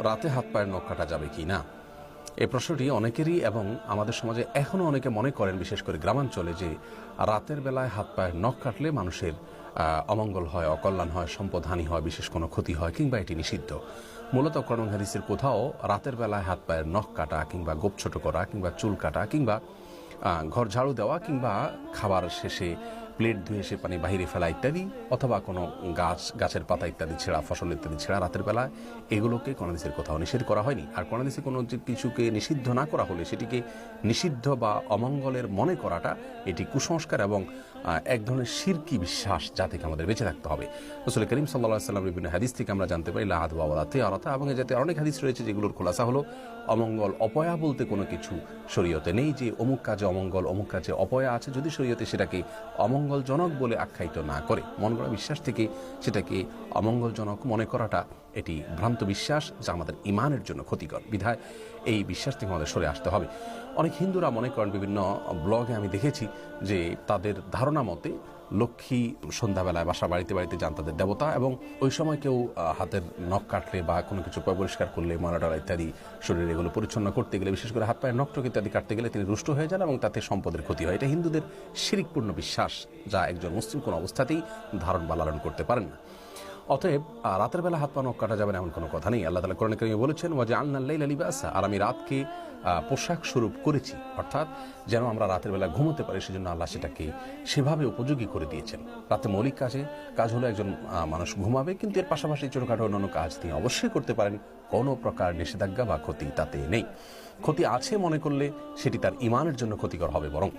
রাতে হাত পায়ের নখ কাটা যাবে কি না, এই প্রশ্নটি অনেকেরই এবং আমাদের সমাজে এখনো অনেকে মনে করেন, বিশেষ করে গ্রামাঞ্চলে, যে রাতের বেলায় হাত পায়ের নখ কাটলে মানুষের অমঙ্গল হয়, অকল্যাণ হয়, সম্পদহানি হয়, বিশেষ কোনো ক্ষতি হয়, কিংবা এটি নিষিদ্ধ। মূলত কোরআন হাদিসের কোথাও রাতের বেলায় হাত পায়ের নখ কাটা কিংবা গোপ ছোট করা কিংবা চুল কাটা কিংবা ঘর ঝাড়ু দেওয়া কিংবা খাবার শেষে প্লেট ধুয়ে সে পানি বাহিরে ফেলা ইত্যাদি, অথবা কোনো গাছের পাতা ইত্যাদি ছেঁড়া, ফসল ইত্যাদি ছেঁড়া রাতের বেলায়, এগুলোকে কোরআন হাদিসের কোথাও নিষেধ করা হয়নি। আর কোরআন হাদিসে কোনো কিছুকে নিষিদ্ধ না করা হলে সেটিকে নিষিদ্ধ বা অমঙ্গলের মনে করাটা এটি কুসংস্কার এবং এক ধরনের শিরকি বিশ্বাস, যা থেকে আমাদের বেঁচে থাকতে হবে। রাসূল করিম সাল্লাল্লাহু আলাইহি ওয়াসাল্লাম বিভিন্ন হাদিস থেকে আমরা জানতে পারি লা আদওয়া ওয়ালা তিয়ারাতা, এবং এ জাতীয় অনেক হাদিস রয়েছে যেগুলোর খোলাসা হলো অমঙ্গল অপয়া বলতে কোনো কিছু শরীয়তে নেই, যে অমুক কাজে অমঙ্গল, অমুক কাজে অপয়া আছে, যদি শরীয়তে সেটাকে অমঙ্গলজনক বলে আখ্যায়িত না করে। মন গড়া বিশ্বাস থেকে সেটাকে অমঙ্গলজনক মনে করাটা এটি ভ্রান্ত বিশ্বাস, যা আমাদের ইমানের জন্য ক্ষতিকর। বিধায় এই বিশ্বাস থেকে আমাদের সরে আসতে হবে। অনেক হিন্দুরা মনে করেন, বিভিন্ন ব্লগে আমি দেখেছি যে তাদের ধারণা মতে লক্ষ্মী সন্ধ্যাবেলায় বাসা বাড়িতে বাড়িতে যান তাদের দেবতা, এবং ওই সময় কেউ হাতের নখ কাটলে বা কোনো কিছু পরিষ্কার করলে, ময়লা ইত্যাদি শরীরে এগুলো পরিচ্ছন্ন করতে গেলে, বিশেষ করে হাত পায়ের নখ ইত্যাদি কাটতে গেলে তিনি রুষ্ট হয়ে যান এবং তাতে সম্পদের ক্ষতি হয়। এটা হিন্দুদের শিরকপূর্ণ বিশ্বাস, যা একজন মুসলিম কোনো অবস্থাতেই ধারণ বা লালন করতে পারেন না। অতএব রাতের বেলা হাত পা নখ কাটা যাবে না এমন কোনো কথা নেই। আল্লাহ তাআলা কোরআনে কারিমে বলেছেন, ওয়াজআলনাল লাইলা লিবাসা, আর আমি রাতকে পোশাক স্বরূপ করেছি, অর্থাৎ যেন আমরা রাতের বেলা ঘুমোতে পারি, সেজন্য আল্লাহ সেটাকে সেভাবে উপযোগী করে দিয়েছেন। রাতে মৌলিক কাজ হলো একজন মানুষ ঘুমাবে, কিন্তু এর পাশাপাশি ছোটখাটো অন্যান্য কাজ তিনি অবশ্যই করতে পারেন। কোনো প্রকার নিষেধাজ্ঞা বা ক্ষতি তাতে নেই। ক্ষতি আছে মনে করলে সেটি তার ইমানের জন্য ক্ষতিকর হবে বরং।